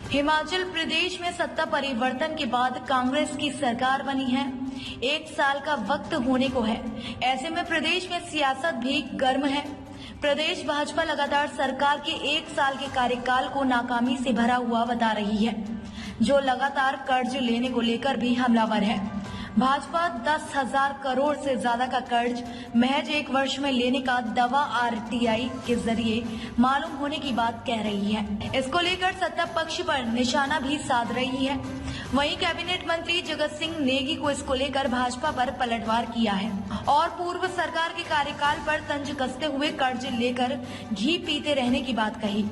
हिमाचल प्रदेश में सत्ता परिवर्तन के बाद कांग्रेस की सरकार बनी है। 1 साल का वक्त होने को है। ऐसे में प्रदेश में सियासत भी गर्म है। प्रदेश भाजपा लगातार सरकार के 1 साल के कार्यकाल को नाकामी से भरा हुआ बता रही है, जो लगातार कर्ज लेने को लेकर भी हमलावर है। भाजपा 10,000 करोड़ से ज्यादा का कर्ज महज 1 वर्ष में लेने का दावा आरटीआई के जरिए मालूम होने की बात कह रही है। इसको लेकर सत्ता पक्ष पर निशाना भी साध रही है। वहीं कैबिनेट मंत्री जगत सिंह नेगी को इसको लेकर भाजपा पर पलटवार किया है और पूर्व सरकार के कार्यकाल पर तंज कसते हुए कर्ज लेकर घी पीते रहने की बात कही।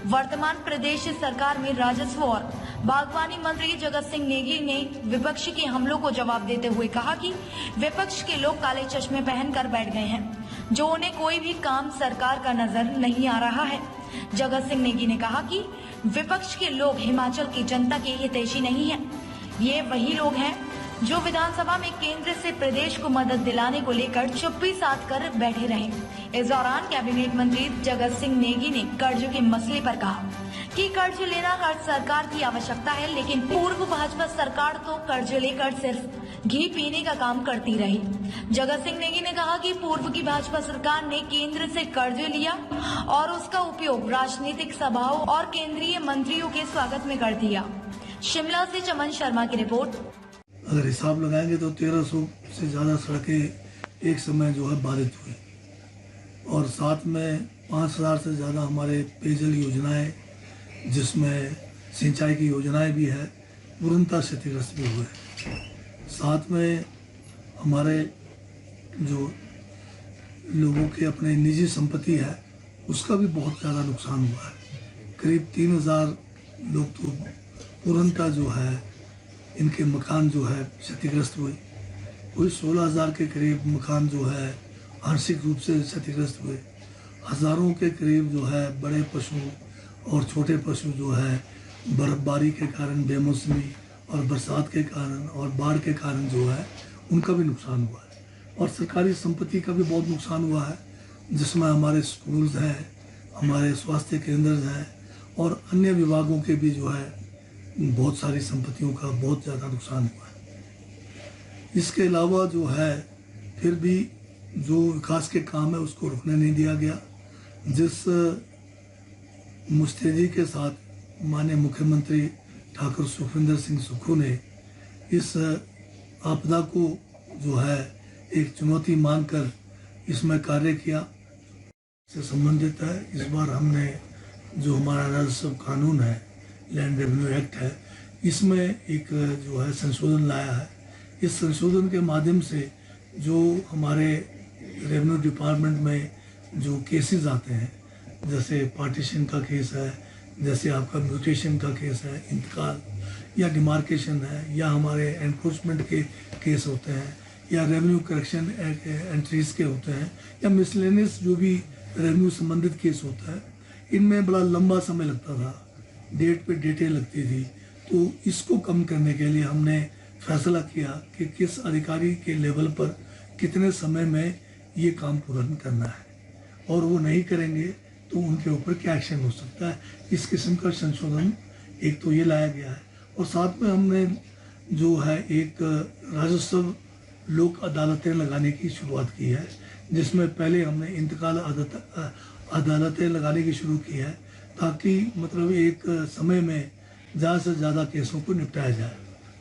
वर्तमान प्रदेश सरकार में राजस्व और बागवानी मंत्री जगत सिंह नेगी ने विपक्ष के हमलों को जवाब देते हुए कहा कि विपक्ष के लोग काले चश्मे पहनकर बैठ गए हैं, जो उन्हें कोई भी काम सरकार का नजर नहीं आ रहा है। जगत सिंह नेगी ने कहा कि विपक्ष के लोग हिमाचल की जनता के हितैषी नहीं है। ये वही लोग हैं जो विधानसभा में केंद्र से प्रदेश को मदद दिलाने को लेकर चुप्पी साध कर बैठे रहे। इस दौरान कैबिनेट मंत्री जगत सिंह नेगी ने कर्ज के मसले पर कहा कि कर्ज लेना हर सरकार की आवश्यकता है, लेकिन पूर्व भाजपा सरकार तो कर्ज लेकर सिर्फ घी पीने का काम करती रही। जगत सिंह नेगी ने कहा कि पूर्व की भाजपा सरकार ने केंद्र से कर्ज लिया और उसका उपयोग राजनीतिक सभाओं और केंद्रीय मंत्रियों के स्वागत में कर दिया। शिमला से चमन शर्मा की रिपोर्ट। अगर हिसाब लगाएंगे तो 1300 से ज़्यादा सड़कें एक समय जो है बाधित हुई और साथ में 5000 से ज़्यादा हमारे पेयजल योजनाएं, जिसमें सिंचाई की योजनाएं भी है, पूर्णतः क्षतिग्रस्त भी हुए। साथ में हमारे जो लोगों के अपने निजी संपत्ति है उसका भी बहुत ज़्यादा नुकसान हुआ है। करीब 3000 लोग तो पूर्णतः जो है इनके मकान जो है क्षतिग्रस्त हुए। कोई 16000 के करीब मकान जो है आंशिक रूप से क्षतिग्रस्त हुए। हज़ारों के करीब जो है बड़े पशु और छोटे पशु जो है बर्फबारी के कारण, बेमौसमी और बरसात के कारण और बाढ़ के कारण जो है उनका भी नुकसान हुआ है। और सरकारी संपत्ति का भी बहुत नुकसान हुआ है, जिसमें हमारे स्कूल्स हैं, हमारे स्वास्थ्य केंद्र हैं और अन्य विभागों के भी जो है बहुत सारी संपत्तियों का बहुत ज़्यादा नुकसान हुआ है। इसके अलावा जो है फिर भी जो विकास के काम है उसको रुकने नहीं दिया गया। जिस मुस्तैदी के साथ माननीय मुख्यमंत्री ठाकुर सुखविंदर सिंह सुक्खू ने इस आपदा को जो है एक चुनौती मानकर इसमें कार्य किया से संबंधित है। इस बार हमने जो हमारा राजस्व कानून है, लैंड रेवेन्यू एक्ट है, इसमें एक जो है संशोधन लाया है। इस संशोधन के माध्यम से जो हमारे रेवेन्यू डिपार्टमेंट में जो केसेस आते हैं, जैसे पार्टीशन का केस है, जैसे आपका म्यूटेशन का केस है, इंतकाल या डिमार्केशन है, या हमारे एनफोर्समेंट के केस होते हैं, या रेवेन्यू करेक्शन एंट्रीज के होते हैं, या मिसलेनियस जो भी रेवेन्यू संबंधित केस होता है, इनमें बड़ा लंबा समय लगता था, डेट पे डेटें लगती थी। तो इसको कम करने के लिए हमने फैसला किया कि किस अधिकारी के लेवल पर कितने समय में ये काम पूर्ण करना है और वो नहीं करेंगे तो उनके ऊपर क्या एक्शन हो सकता है। इस किस्म का संशोधन एक तो ये लाया गया है और साथ में हमने जो है एक राजस्व लोक अदालतें लगाने की शुरुआत की है, जिसमें पहले हमने इंतकाल अदालतें लगाने की शुरू की है, ताकि मतलब एक समय में ज़्यादा से ज़्यादा केसों को निपटाया जाए।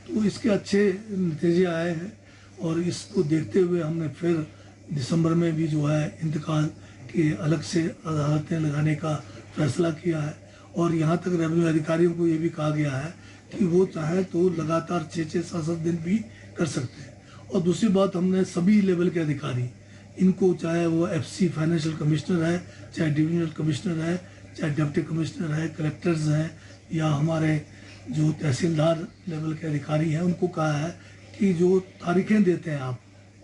तो इसके अच्छे नतीजे आए हैं और इसको देखते हुए हमने फिर दिसंबर में भी जो है इंतकाल के अलग से अदालतें लगाने का फैसला किया है। और यहाँ तक रेवेन्यू अधिकारियों को ये भी कहा गया है कि वो चाहे तो लगातार 6-6, 7-7 दिन भी कर सकते हैं। और दूसरी बात, हमने सभी लेवल के अधिकारी इनको, चाहे वो FC फाइनेंशियल कमिश्नर है, चाहे डिविजनल कमिश्नर है, चाहे डिप्टी कमिश्नर है, कलेक्टर्स हैं, या हमारे जो तहसीलदार लेवल के अधिकारी हैं, उनको कहा है कि जो तारीखें देते हैं आप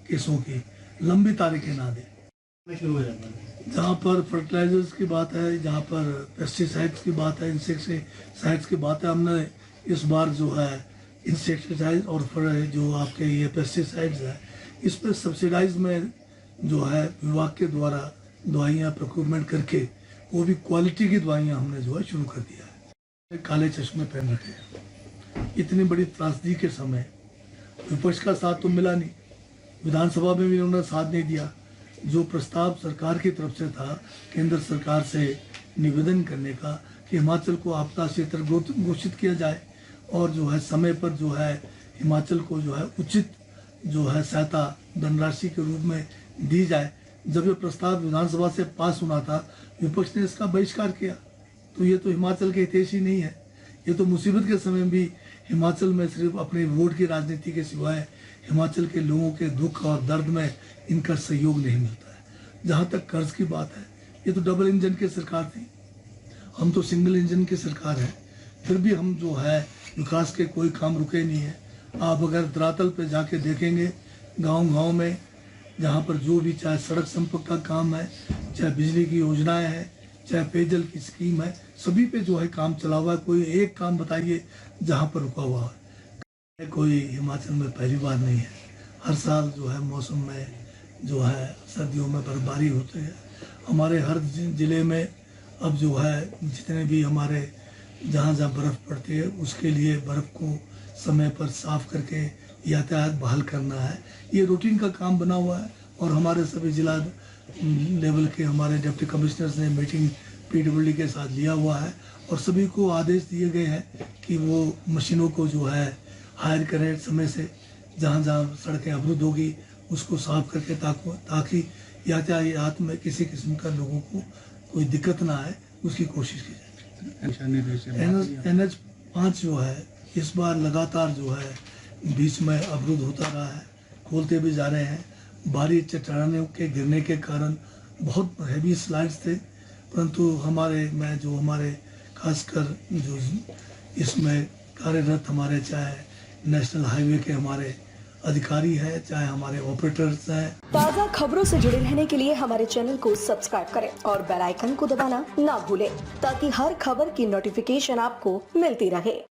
केसों की, लंबी तारीखें ना दें। जहाँ पर फर्टिलाइजर्स की बात है, जहाँ पर पेस्टिसाइड्स की बात है, इंसेक्टिसाइड्स की बात है, हमने इस बार जो है इंसेक्टिसाइड और जो आपके ये पेस्टिसाइड्स है, इस पर सब्सिडाइज में जो है विभाग के द्वारा दवाइयाँ प्रोक्योरमेंट करके वो भी क्वालिटी की दवाइयाँ हमने जो है शुरू कर दिया है। काले चश्मे पहन रखे हैं। इतनी बड़ी त्रासदी के समय विपक्ष का साथ तो मिला नहीं, विधानसभा में भी उन्होंने साथ नहीं दिया। जो प्रस्ताव सरकार की तरफ से था, केंद्र सरकार से निवेदन करने का कि हिमाचल को आपदा क्षेत्र घोषित किया जाए और जो है समय पर जो है हिमाचल को जो है उचित जो है सहायता धनराशि के रूप में दी जाए, जब ये प्रस्ताव विधानसभा से पास होना था, विपक्ष ने इसका बहिष्कार किया। तो ये तो हिमाचल के हितैषी नहीं है। ये तो मुसीबत के समय भी हिमाचल में सिर्फ अपने वोट की राजनीति के सिवाय हिमाचल के लोगों के दुख और दर्द में इनका सहयोग नहीं मिलता है। जहाँ तक कर्ज की बात है, ये तो डबल इंजन की सरकार थी, हम तो सिंगल इंजन की सरकार है, फिर भी हम जो है विकास के कोई काम रुके नहीं है। आप अगर धरातल पे जाके देखेंगे, गांव-गांव में जहाँ पर जो भी चाहे सड़क संपर्क का काम है, चाहे बिजली की योजनाएं हैं, चाहे पेयजल की स्कीम है, सभी पे जो है काम चला हुआ है। कोई एक काम बताइए जहाँ पर रुका हुआ है। कोई हिमाचल में पहली बार नहीं है। हर साल जो है मौसम में जो है सर्दियों में बर्फबारी होती है। हमारे हर ज़िले में अब जो है जितने भी हमारे जहाँ जहाँ बर्फ़ पड़ती है उसके लिए बर्फ़ को समय पर साफ करके यातायात बहाल करना है। ये रूटीन का काम बना हुआ है और हमारे सभी जिला लेवल के हमारे डिप्टी कमिश्नर्स ने मीटिंग पीडब्ल्यूडी के साथ लिया हुआ है और सभी को आदेश दिए गए हैं कि वो मशीनों को जो है हायर करें समय से। जहाँ जहाँ सड़कें अवरुद्ध होगी उसको साफ करके ताकि यातायात में किसी किस्म का लोगों को कोई दिक्कत ना आए, उसकी कोशिश की जाए। NH 5 जो है इस बार लगातार जो है बीच में अवरुद्ध होता रहा है, खोलते भी जा रहे हैं। भारी चट्टानों के गिरने के कारण बहुत हैवी स्लाइड्स थे, परंतु हमारे खासकर जो इसमें कार्यरत हमारे चाहे नेशनल हाईवे के हमारे अधिकारी हैं, चाहे हमारे ऑपरेटर्स हैं। ताज़ा खबरों से जुड़े रहने के लिए हमारे चैनल को सब्सक्राइब करें और बेल आइकन को दबाना ना भूलें ताकि हर खबर की नोटिफिकेशन आपको मिलती रहे।